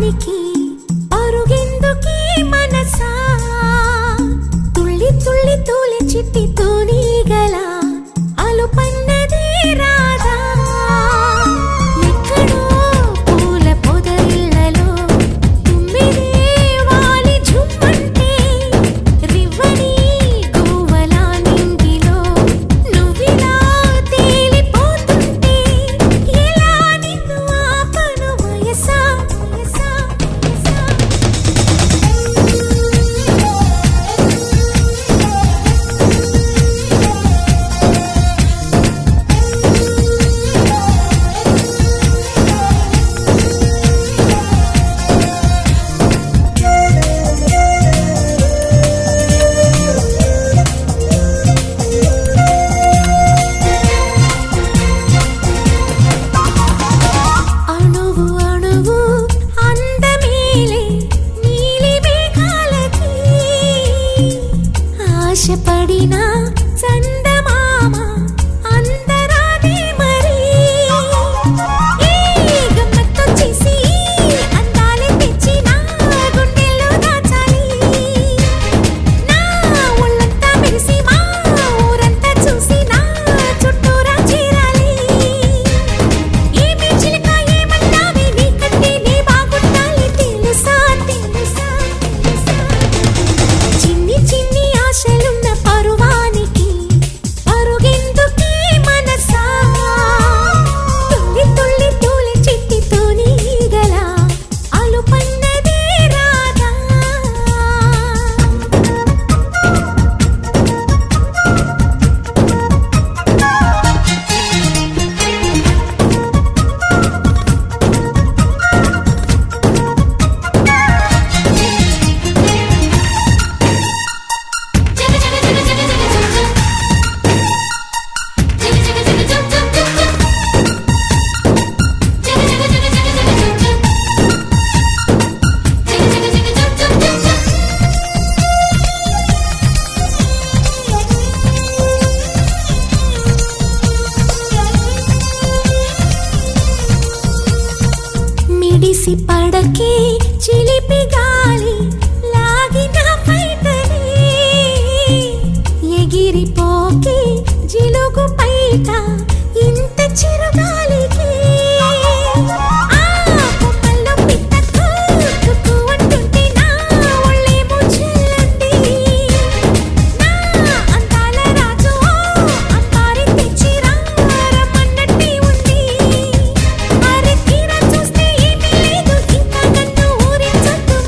పరువానికి పరుగెందుకీ మనసా తుళ్ళి తుళ్ళి తూలి చిట్టి తూనీగల అలుపన్నది రాదా ఎక్కడో పూల పొదరిళ్లలో తుమ్మిదే వాలి ఝుమ్మంటే రివ్వని గువ్వల నింగిలో నువ్విలా తేలిపోతుంటే ఎలా నిన్ను ఆపను వయసా వయసా అణువు అణువు అందమేలే నీలి మేఘాలకి ఆశపడిన చందమామ అందరాదే మరి ఈ గమ్మత్తొచ్చేసి అందాలే తెచ్చి నా గుండెల్లో దాచాలి నా ఒళ్ళంతా మెరిసి మా ఊరంతా చూసి నా చుట్టూరా చేరాలి ఏమి చిలక ఏమంటావే నీకంటే నీ బాగుండాలి తెలుసా తెలుసా తెలుసా చిన్ని చిన్ని ఆశలున్న పరువానికి పరుగెందుకీ మనసా తుళ్ళి తుళ్ళి తూలి చిట్టి తూనీగల అలుపన్నది రాదా మిడిసి పడకే చిలిపి గాలి లాగిన పైటనే ఎగిరిపోకే జిలుగు పైట ఇంత చిరుగాలికి ఆ కొమ్మల్లో పిట్ట కుక్కు అంటుంటే నా ఒళ్ళేమో చెల్లంది నా అందాల రాజు అంబారి తెచ్చి రమ్మన్నట్టే ఉంది మరి తీరా చూస్తే ఏమీ లేదు ఇంకా నన్ను ఊరించొద్దు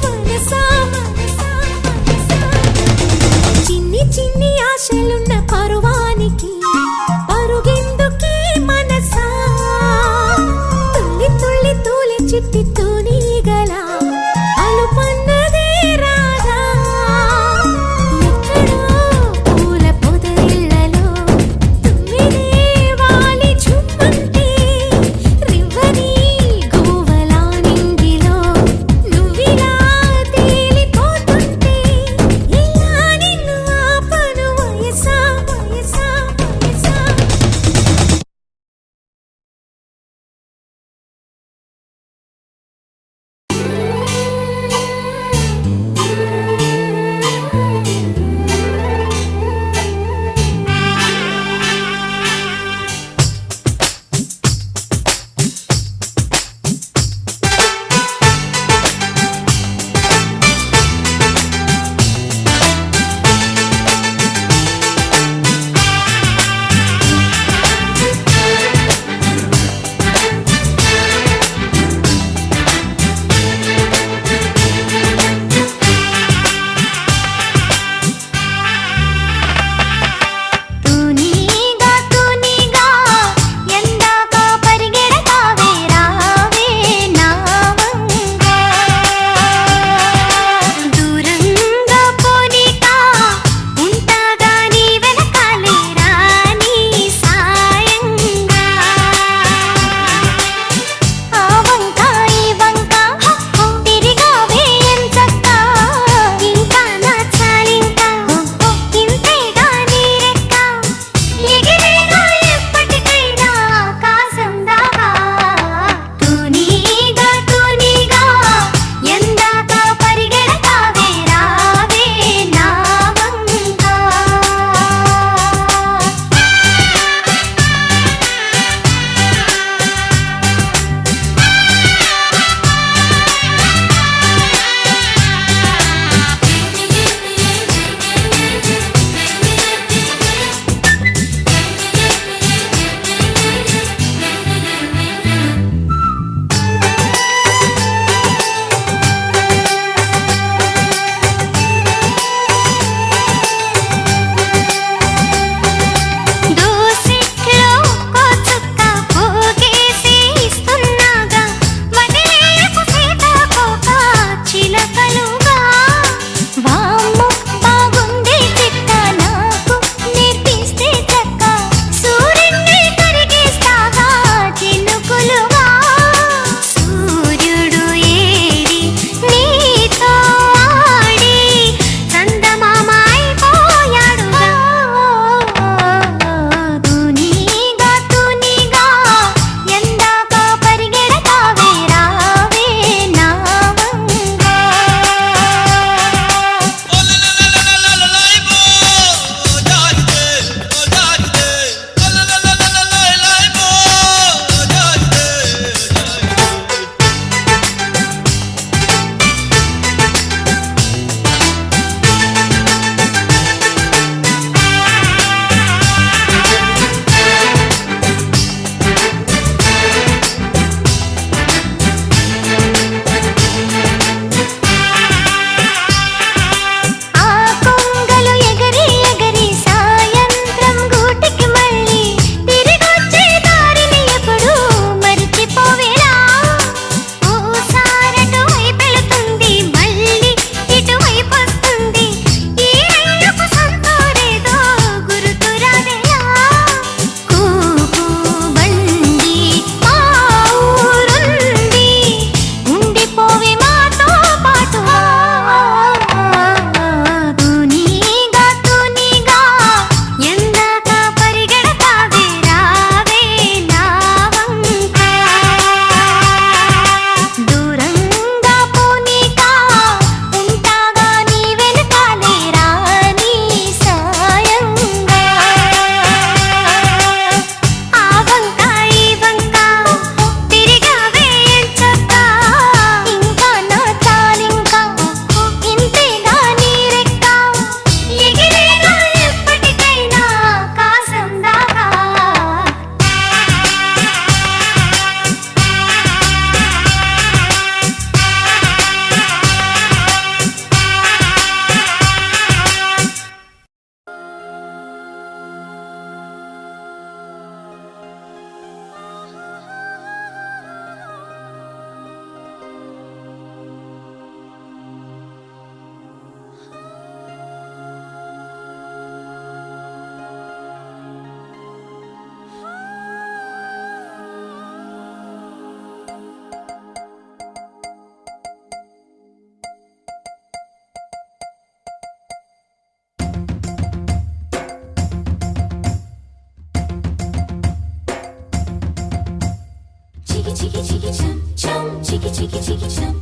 చికి చికి చికి చం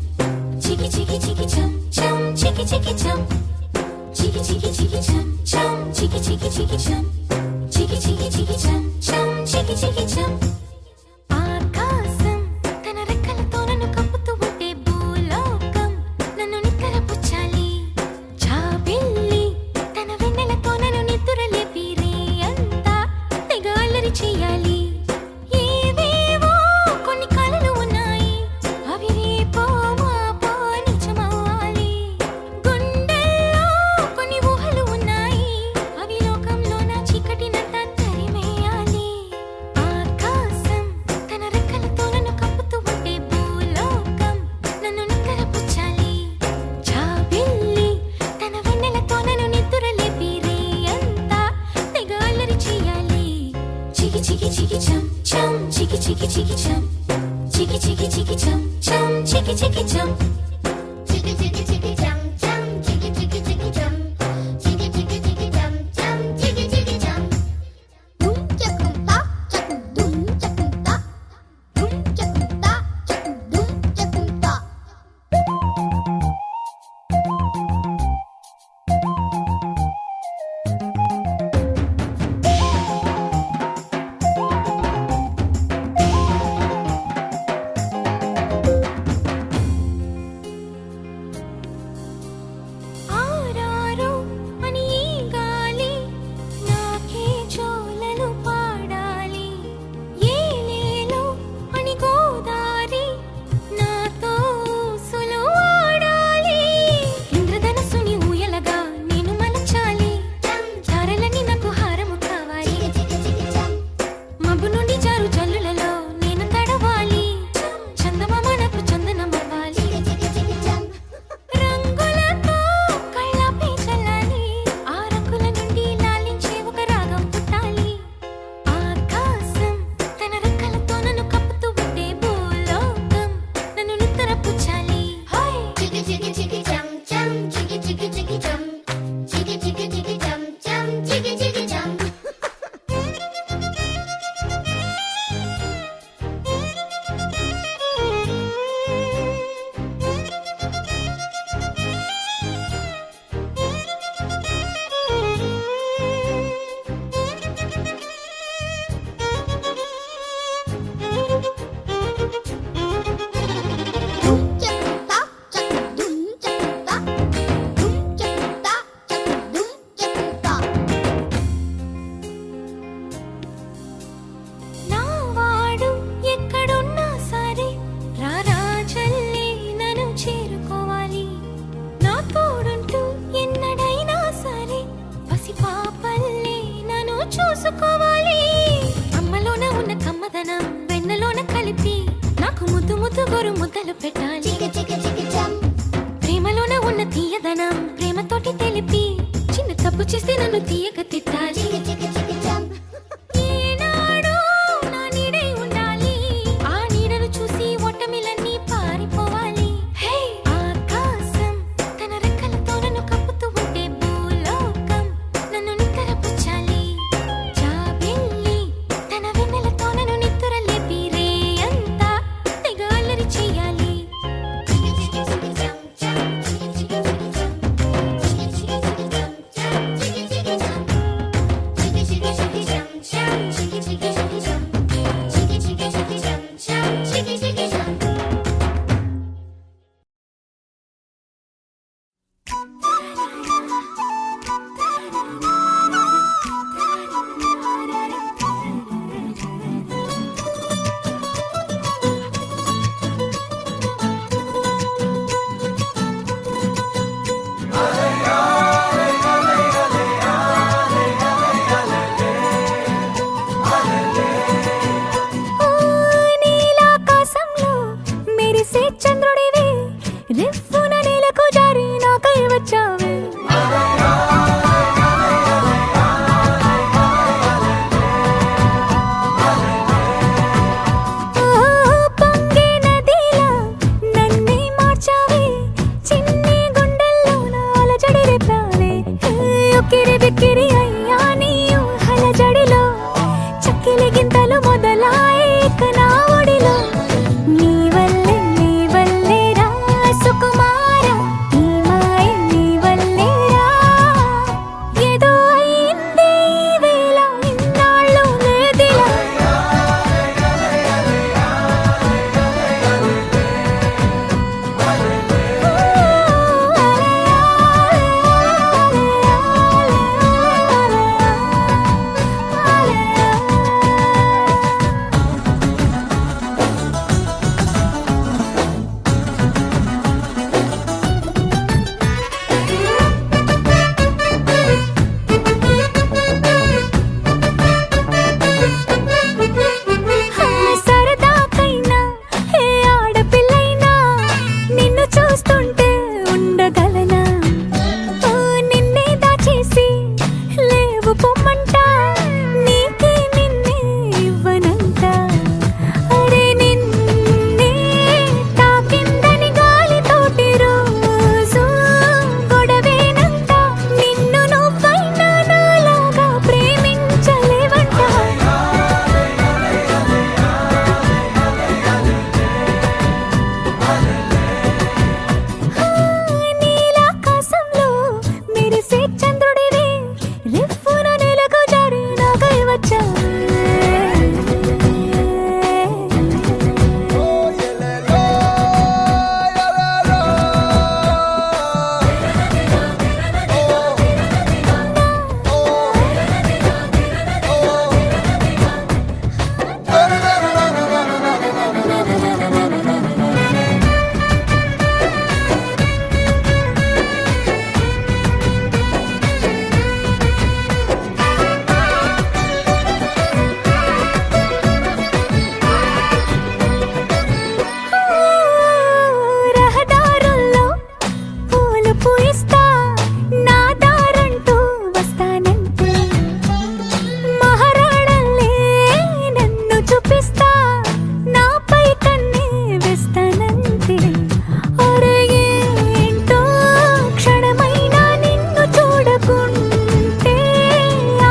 చికి చికి చికి చం చం చికి చికి చం చికి చికి చికి చం చం చికి చికి చికి చం చికి చికి చికి చం చం చికి చికి చం ఆకాశం తన రెక్కలతో నన్ను కప్పుతూ ఉంటే భూలోకం నన్ను నిక్కరపుచ్చాలి జాబిల్లి తన వెన్నెలతో నన్ను నిద్రలేపి రే అంతా తెగ అల్లరి చెయ్యాలి ఏవేవో కొన్ని కలలు ఉన్నాయి అవి రేపో మాపో నిజమవ్వాలి గుండెల్లో కొన్ని ఊహలు ఉన్నాయి అవి లోకంలో నా చీకటినంతా తరిమేయాలి ఆకాశం తన రెక్కలతో నన్ను కప్పుతూ ఉంటే భూలోకం నన్ను నిక్కరపుచ్చాలి జాబిల్లి తన వెన్నెలతో నన్ను నిద్రలేపి రే అంతా తెగ అల్లరి చెయ్యాలి చికి చికి చికి చం చం చికి చికి చికి చం చికి చికి చికి చం చం చికి చికి చం చికి చికి చికి చం చం చికి చికి చికి చం చికి చికి చికి చం చం చికి చికి చం డుమ్ చకుంతా చకు డుమ్ చకుంతా డుమ్ చకుంతా చకు డుమ్ చకుంతా ఆరారు అని ఈ గాలి నాకే జోలలు పాడాలి ఏలేలో అని గోదారి నాతో ఊసులు ఆడాలి ఇంద్రధనస్సుని ఊయలగా నేను మలచాలి తారలని నాకు హారము కావాలి చికి చికి చం మబ్బు నుండి జారు జల్లులలో నేను తడవాలి చందమామ నాకు చందనమవ్వాలి చికి చికి చం రంగులతో కళ్ళపై చల్లాలి ఆ రంగుల నుండి లాలించే ఒక రాగం పుట్టాలి ఆకాశం తన రెక్కలతో నన్ను కప్పుతూ ఉంటే భూలోకం నన్ను నిద్రపుచ్చాలి చికి చికి చికి చం చం చికి చికి చికి చం చికి చికి చికి చం చం చికి చికి చం డుమ్ చకుంతా చకు డుమ్ చకుంతా డుమ్ చకుంతా చకు డుమ్ చకుంతా నా వాడు ఎక్కడున్నా సరే రారాజల్లే నన్ను చేరుకోవాలి నా తోడుంటూ ఎన్నడైనా సరే పసిపాపల్లే నన్ను చూసుకోవాలి అమ్మలోన ఉన్న కమ్మదనం వెన్నలోన కలిపి నాకు ముద్దు ముద్దు గొరు ముద్దలు పెట్టాలి చికి చికి చికి చం ప్రేమలోన ఉన్న తీయదనం ప్రేమతోటి తెలిపి చిన్న తప్పు చేస్తే నన్ను తీయక తిట్టాలి చికి చికి చికి చం ఏనాడో నా నీడై ఉండాలి ఆ నీడను చూసి ఓటమిలన్నీ పారిపోవాలి హే ఆకాశం తన రెక్కలతో నన్ను కప్పుతూ ఉంటే భూలోకం నన్ను నిక్కరపుచ్చాలి జాబిల్లి తన వెన్నెలతో నన్ను నిద్రలేపి రే అంతా తెగ అల్లరి చెయ్యాలి చికి చికి చికి చం చం చికి చికి చికి చం చికి చికి చికి చం చం చికి చికి చం చికి చికి చికి చం చం చికి చికి చికి చం చికి చికి చికి చం చం చికి చికి చం ఓ నీలాకాశంలో మెరిసే చంద్రుడివే రివ్వున నేలకు జారి నాకై వచ్చావే ఓ పొంగే నదిలా నన్నే మార్చావే చిన్ని గుండెల్లో నా అలజడి రేపావే ఉక్కిరి బిక్కిరి అయ్యా నీ ఊహల జడిలో చక్కిలి గింతలు మొదలాయే ఇక నా ఒడిలో నీ వల్లే నీ చూస్తుంటే ఉండగలనా ఓ నిన్నే దాచేసి లేవు పొమ్మంట నీకే నిన్నే ఇవ్వనంట అరే నిన్నే తాకిందని గాలితోటి రోజు గొడవేనంట నిన్ను నువ్వైనా నాలాగా ప్రేమించలేవంట నీలాకాశంలో మెరిసే చంద్రుడివి రిఫ్ఫున నేలకు జారి నాకై వచ్చావే రహదారుల్లో పూలు పూయిస్తా నా దారంటూ వస్తానంటే మహారాణల్లే నన్ను చూపిస్తా నాపై కన్నే వేస్తానంటే అరే ఏంటో క్షణమైనా నిన్ను చూడకుంటే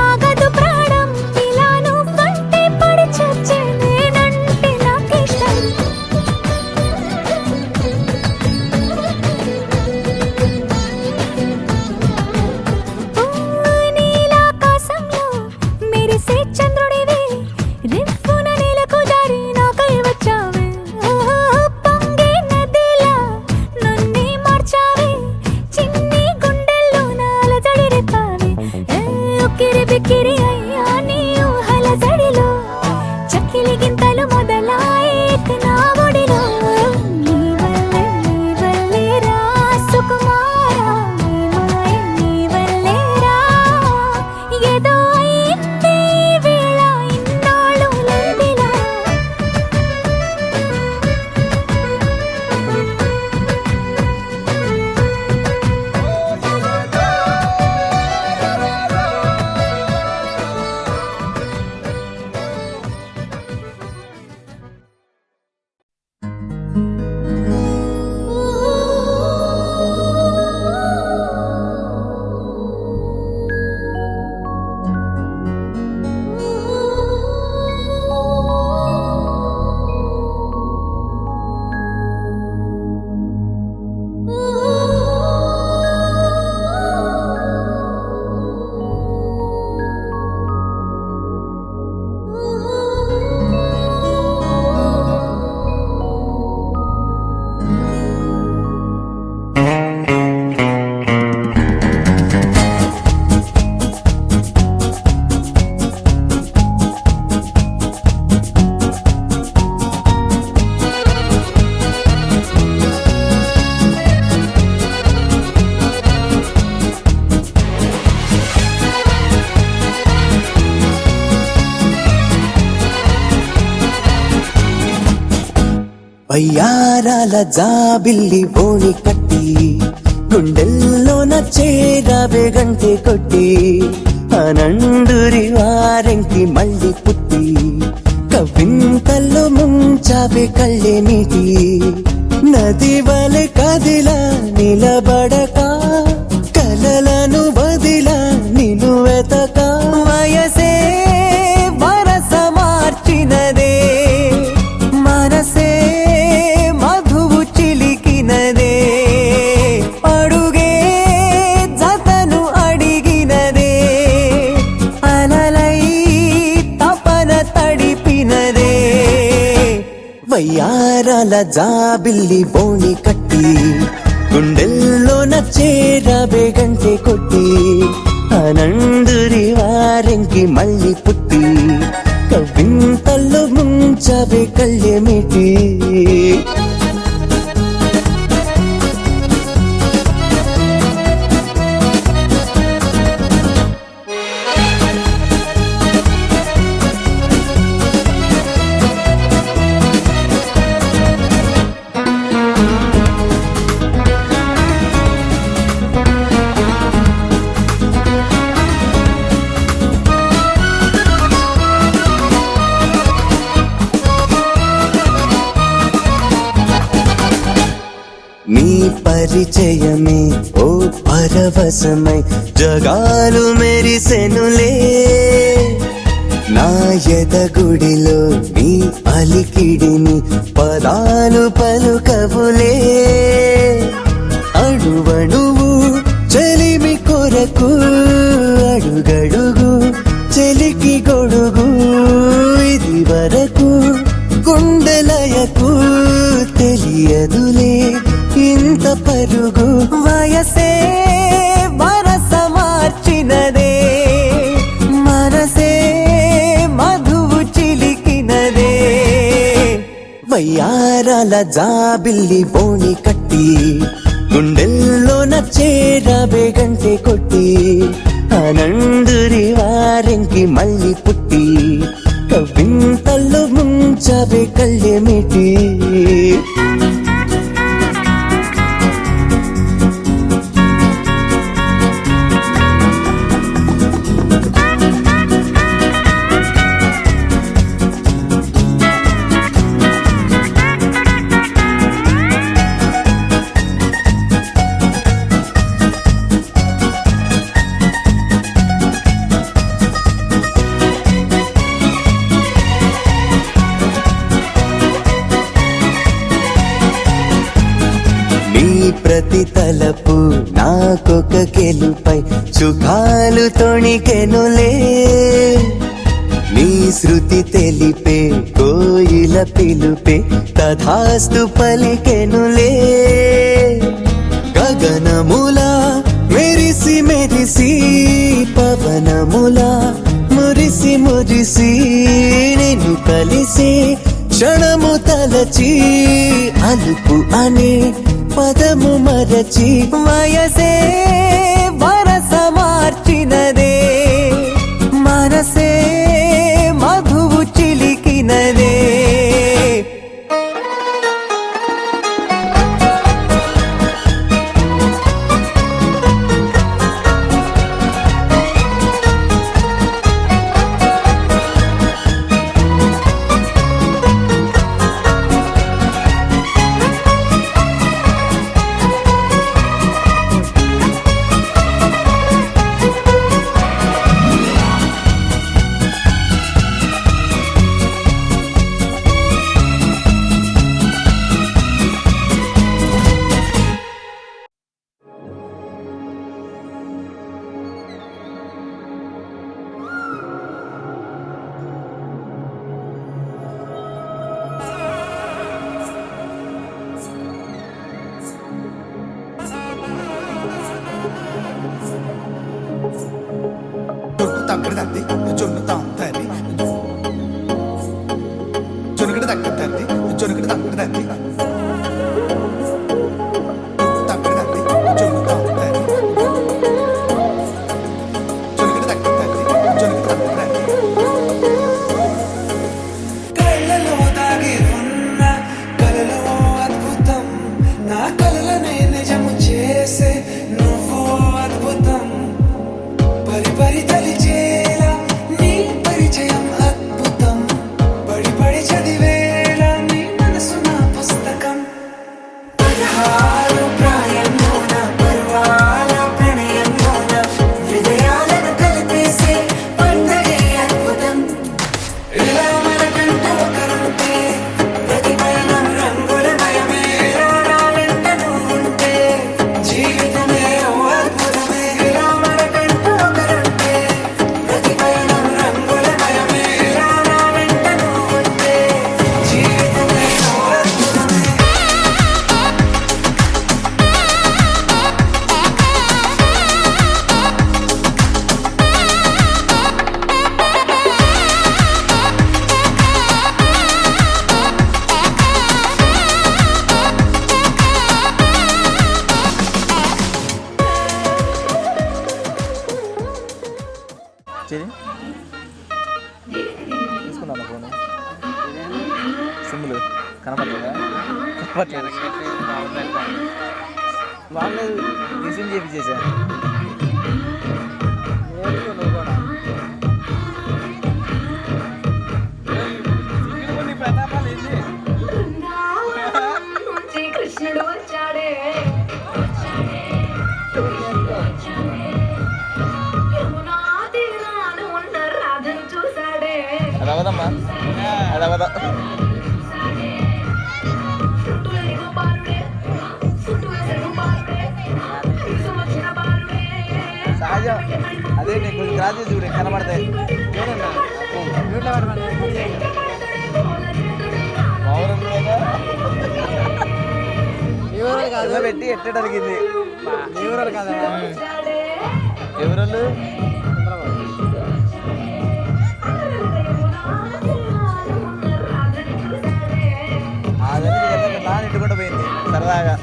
ఆగదు ప్రాణం ఇలా నువ్వంటే పడి చచ్చే నేనంటే నాకిష్టం నీలాకాశంలో మెరిసే చంద్రుడివి రిఫ్ఫున నేలకు జారి నాకై వచ్చావే పొంగే నదిలా నన్నే మార్చావే చిన్ని గుండెల్లో నాలజడి రేపావే ఉక్కిరి బిక్కిరి అయ్యా నీ ఊహల జడిలో చక్కిలి గింతలు మొదలాయేక నా ఒడిలో నీ వల్లే రా సుకుమారా నీ మాయ నీ వల్లే రా ఏదో అయింది ఈ వేళ ఇన్నాళ్ళు లేదిలా వయ్యారాల జాబిల్లి బోణి కట్టి గుండెల్లోన చేరావే గంటె కొట్టి అనండురి వారెంకి మళ్ళీ పుట్టి కవింతల్లో ముంచావే కళ్ళే నీటి నది వలె కదిలా నిలబడక కలలను బదిలా నిన్ను వెతక వయసే వరస మార్చినదే మనసే మధువు చిలికినదే అడుగే జతను అడిగినదే అలలై తపన తడిపినదే వయ్యారాల జాబిల్లి బోణి కట్టి గుండెల్లోన చేరావే గంటె కొట్టి అనండురి వారెంకి మళ్ళీ పుట్టి కవింతల్లో ముంచవే కళ్ళేమిటి పరిచయమే ఓ పరవశమై జగాలు మెరిసెనులే నా ఎదగుడిలో నీ అలికిడిని పదాలు పలుకవులే అణువణువు చెలిమి కొరకు అడుగడుగు చెలికి గొడుగు ఇది వరకు గుండెలయకు తెలియదులే ఇంత పరుగు వయసే వరస మార్చినదే మనసే మధువు చిలికినదే వయ్యారాల జాబిల్లి బోణి కట్టి గుండెల్లో నచ్చేరాబే గంటె కొట్టి ఆనందురి వారెంకి మళ్ళీ పుట్టి కవింతల్లో ముంచవే కళ్ళెమిటి ప్రతి తలపు నాకొక గెలుపై సుఖాలు తొణికెనులే నీ శృతి తెలిపే కోయిల పిలుపే తథాస్తు పలికెనులే గగనములా మెరిసి మెరిసి పవనములా మురిసి మురిసి నేను కలిసి క్షణము తలచి అలుపు అనే పదము మరచి వయసే వరస మార్చినదే మనసే మధువు చిలికినదే తీసుకున్నాను ఫోన్ సిమ్లు కనపడలేదా కనపడలేదు వాళ్ళు రిసీవ్ చేయించేసా కృష్ణుడు వచ్చాడే అదే నీకు కొంచెం క్రాస్ చేసి చూడు కనబడతాయి. కాదు పెట్టి ఎట్ట అడిగింది ఎవరు నాన్న ఇట్టుకుంటూ పోయింది సరదాగా.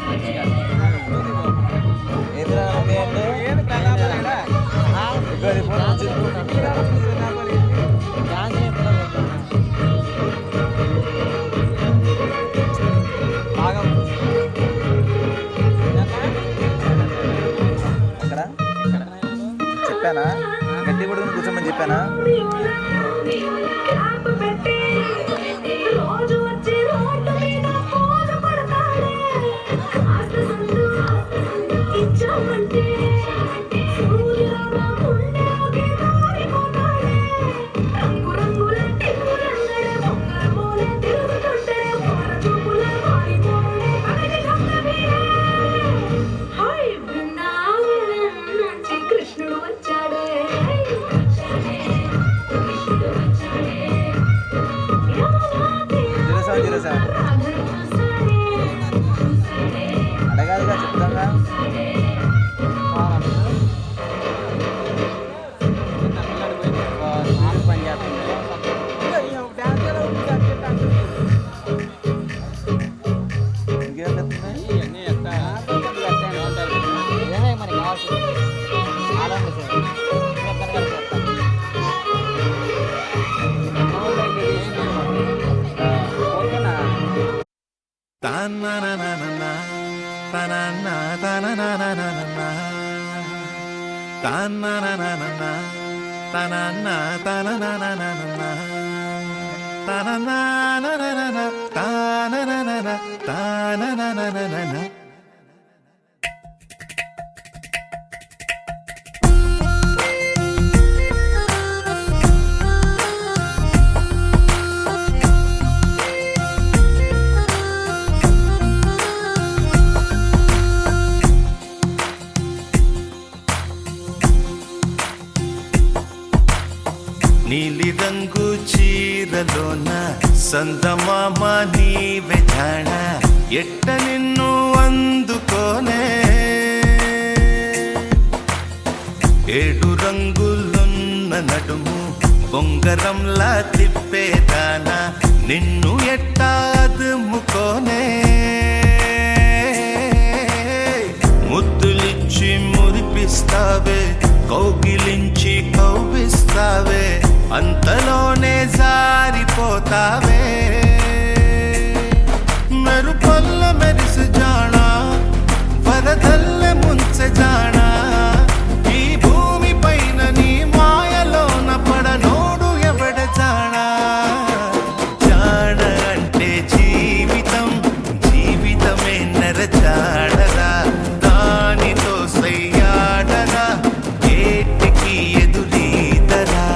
ఏంద్రా అక్కడ చెప్పానా గట్టి పడుకుని కూర్చోమని చెప్పానా? అడగాలిగా చెప్తాగా. నీలి రంగు చీరలోన సందమామ నీవే జాణ ఎట్ట నిన్ను అందుకోనే ఏడు రంగులున్న నడుము బొంగరంలా తిప్పేదానా నిన్ను ఎట్టా అదుముకోనే ముద్దులిచ్చి మురిపిస్తావే కౌగిలించి కౌగిస్తావే అంతలోనే జారిపోతావే మెరుపల్ల మెరిసి జానా వరదల్ల ముంచె జానా ఈ భూమి పైన నీ మాయలోన పడనోడు ఎవడ జానా జాన అంటే జీవితం జీవితమే నరజాడరా దానితో సయ్యాడరా ఏటికి ఎదురీదరా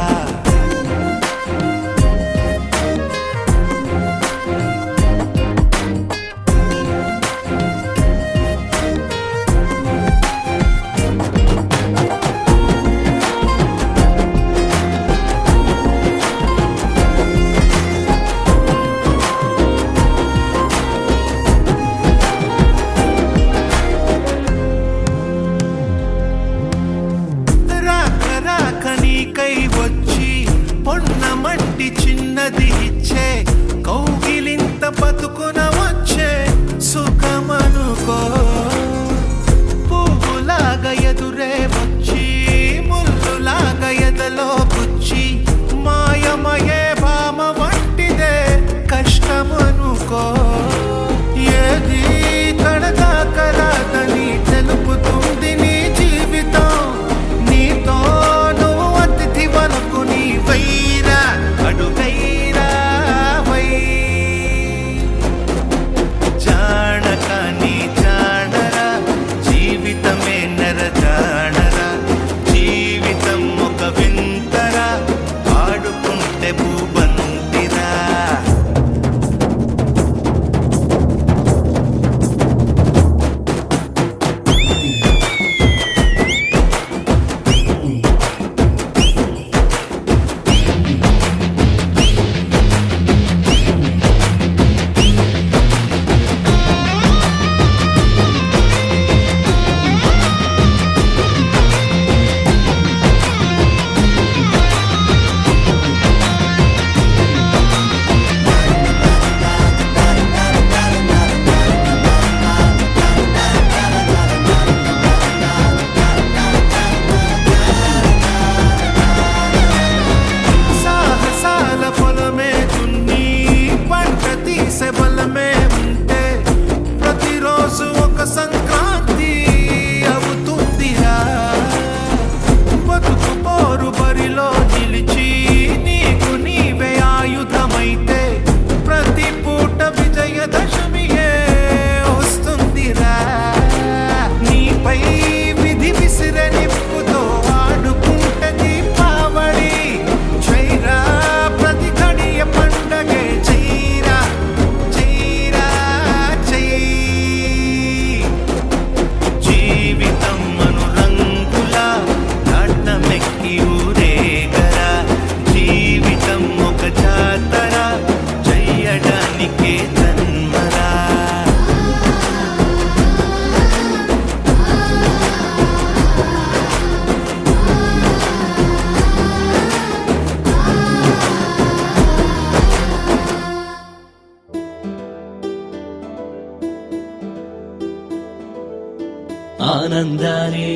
ఆనందాలే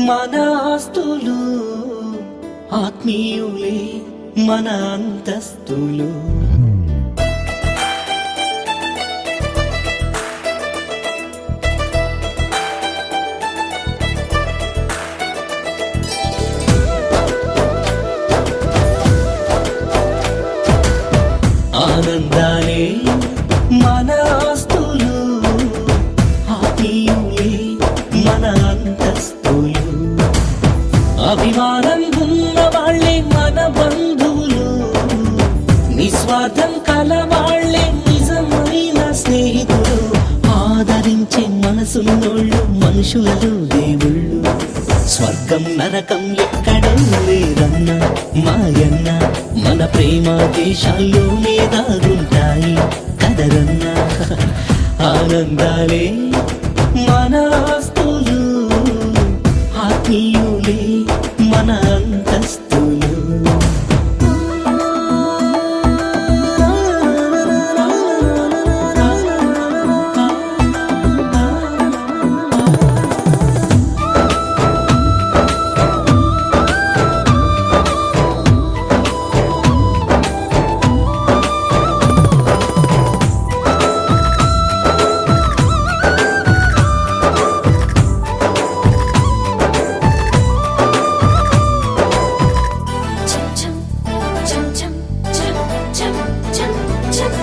మన ఆస్తులు, ఆత్మీయులే మన అంతస్తులు. ఆనందాలే మన ఆస్తులు, ఆత్మీయులే మన అంతస్తులు. అభిమానం ఉన్న వాళ్ళే మన బంధువులు, నిస్వార్థం కల వాళ్ళే నిజమైన స్నేహితులు. ఆదరించే మనసున్నోళ్ళు మనుషులలో దేవుళ్ళు. స్వర్గం నరకం ఎక్కడో లేదన్నా మాయన్న, మన ప్రేమ దేశాల్లోనే దాగుంటాయి కదరన్నా. ఆనందాలే మన ఆస్తులు, ఆత్మీయులే మన అంతస్తులు.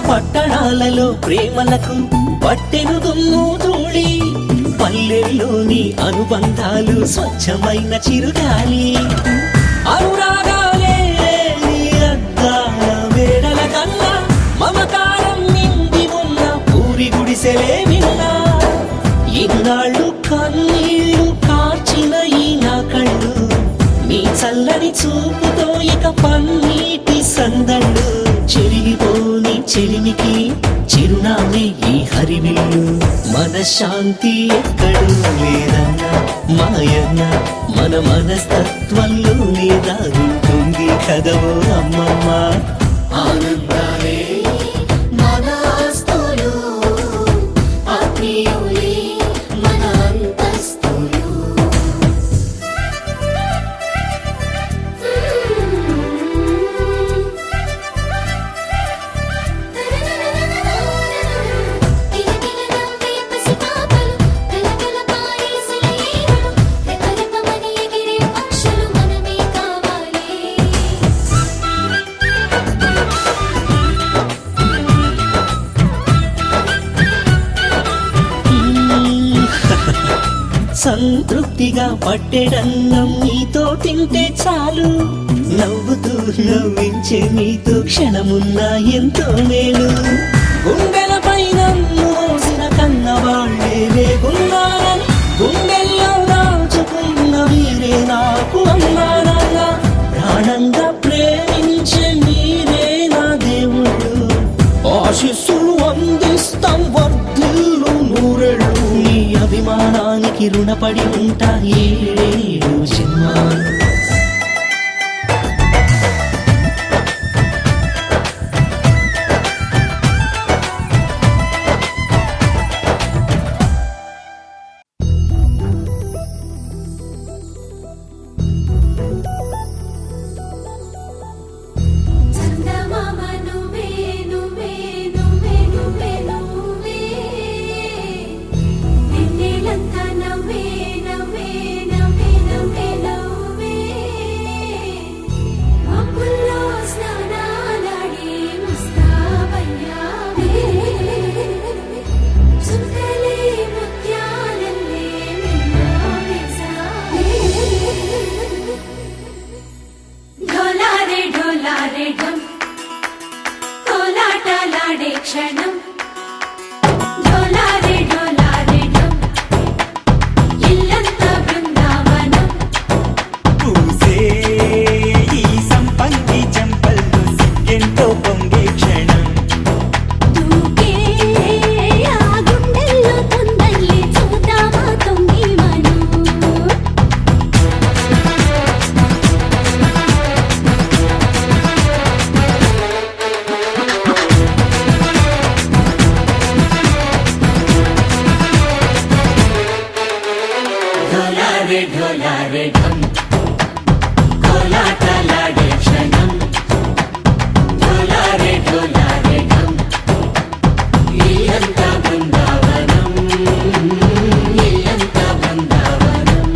పట్టణాలలో ప్రేమలకు పట్టెను దుమ్ము ధూళి, పల్లెల్లోని అనుబంధాలు స్వచ్ఛమైన చిరుగాలి. అనురాగాలే అద్దాల వేడల కన్నా మమకారం నిండి ఉన్న పూరి గుడిసెలే విన్నా. ఇన్నాళ్ళు కన్నీళ్లు కార్చిన ఈ నా కళ్ళు, నీ చల్లని చూపుతో ఇక పన్నీటి సందళ్ళు. చెరిగిపోని చెలిమికి చిరునామే ఈ హరివిల్లు. మనశ్శాంతి ఎక్కడూ లేదన్నా మాయన్న, మన మనస్తత్వంలోనే దాగుంటుంది కదవో అమ్మమ్మ. ఆనందాలే మన ఆస్తులు, ఆత్మీయులే మన అంతస్తులు. సంతృప్తిగా పట్టెడన్నం నీతో తింటే చాలు, నవ్వుతూ నవ్వించే నీతో క్షణమున్నా ఎంతో మేలు. గుండెల పైన మోసిన కన్నవాళ్లే లేకున్నారని గుండెల్లో దాచుకున్న వీరే నాకు అన్నారన్నా. ప్రాణంగా ప్రేమించే మీరే నా దేవుళ్ళు, ఆశీస్సులు అందిస్తాం వర్ధిల్లు నూరెళ్ళు. నీ అభిమానానికి రుణపడి ఉంటా ఏడేడు జన్మాలు. నవ్వే నవ్వే నవ్వే నవ్వే నవ్వే ఢోలారే ఢోలారే ఢం కోలాటలాడే క్షణం ఢోలారే ఢోలారే ఢం ఇల్లంతా బృందావనం ఇల్లంతా బృందావనం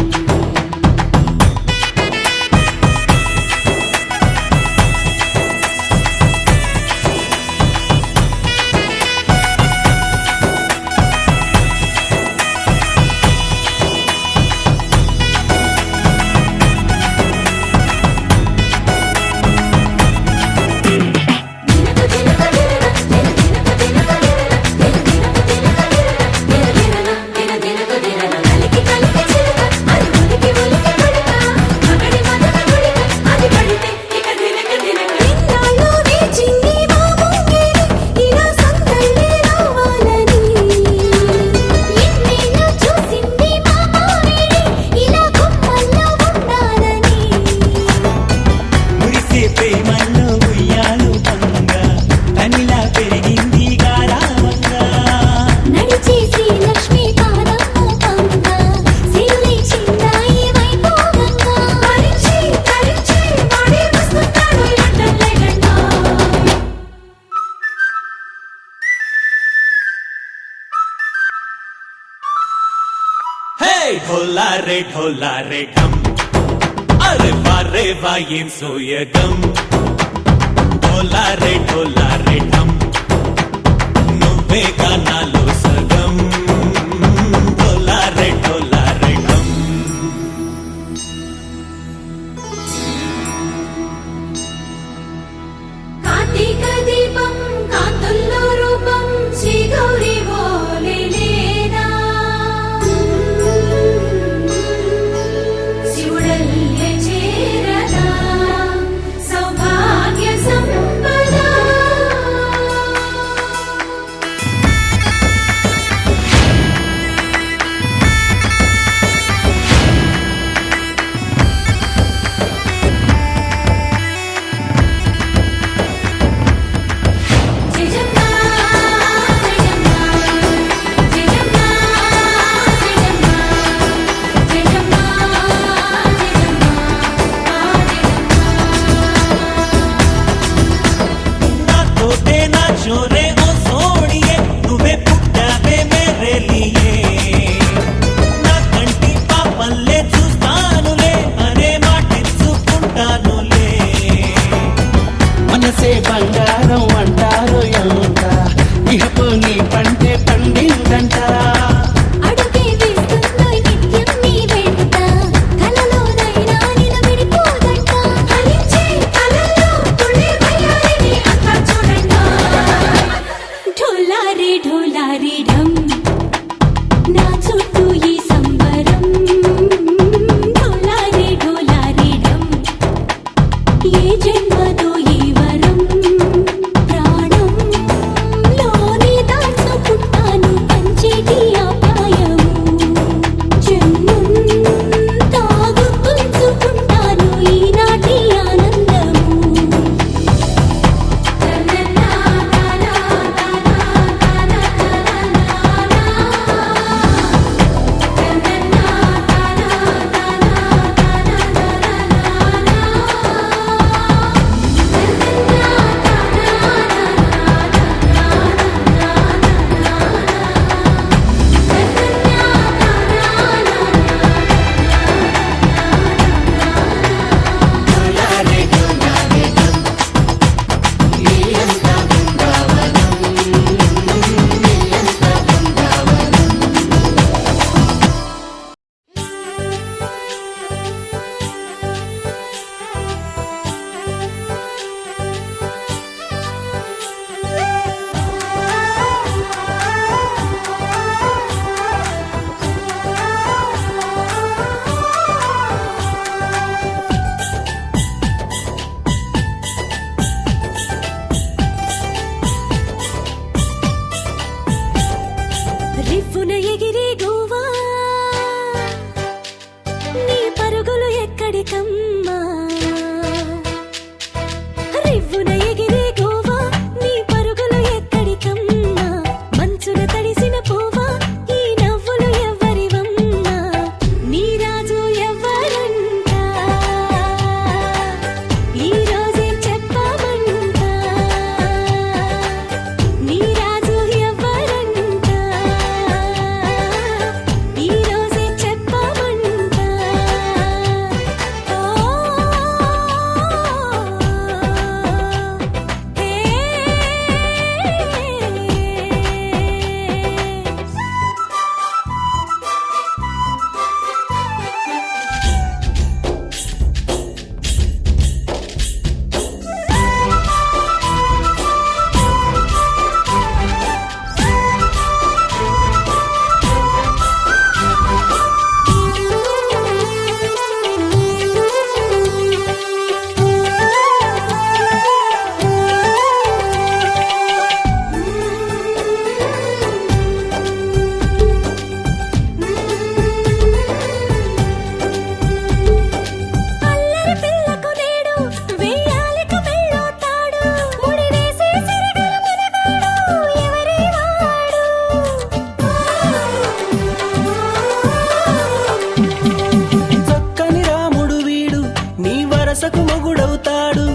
ఇన్నాళ్ళు వేచింది మా ముంగిలి ఇలా సందడి రావాలని ఎన్నేళ్ళు చూసింది మా మామిడి ఇలా గుమ్మల్లో ఉండాలని మురిసే ప్రేమల్లో ఉయ్యాలు పంగా తనిలా పెరిగింది గారావంగా నడిచే శ్రీలక్ష్మి పాదము పంగ సిరులై చిందాయి వైభోగంగా కరించి వాడే వస్తున్నాడు లండన్ లెగండా హే ఢోలారే ఢోలారే ఢం అరే వారే వాయేం సోయగం ఢోలారే ఢోలారే ఢం నువ్వే గానాలో సగం ఢోలారే ఢోలారే ఢం కార్తీక దీపం కాంతుల్లో రూపం శ్రీ గౌరీ ఓలేనా శివుడల్లే చేరదా సౌభాగ్య సంపద జయజమ్మా జయజమ్మా జయజమ్మా జయజమ్మా జయజమ్మా నా తోటే నా చోరే ఓ సోడియే నువ్వే పుట్టావే మేరే లియే నా కంటి పాపల్లే చూస్తానులే అనే మాటిచ్చుకుంటానులే మనసే బంగారం అంటారు ఎంత ఇహపు నీ పంటే పండిందంట అడుగే వేస్తుందో నిత్యం నీ వెంట కలలోనైనా నిలబడిపోదంట హరించే కలలో తుళ్ళే వయ్యారిని అంతా చూడండా ఢోలారే ఢోలారే ఢం నా చుట్టూ ఈ సంబరం ఢోలారే ఢోలారే ఢం ఏ జన్మదో ఈ వరం ప్రాణం లోని దాచుకుంటాను పంచేటి ఆప్యాయము జన్మం తాగు పుంజుకుంటాను ఈనాటి ఆనందము రివ్వున ఎగిరే గోవా నీ పరుగులు ఎక్కడికమ్మా రివ్వున ఎగిరే గోవా నీ పరుగులు ఎక్కడికమ్మా మనసున తడిసిన పోవా ఈ నవ్వులు ఎవ్వరివమ్మా నీ రాజు వరసకు మొగుడవుతాడు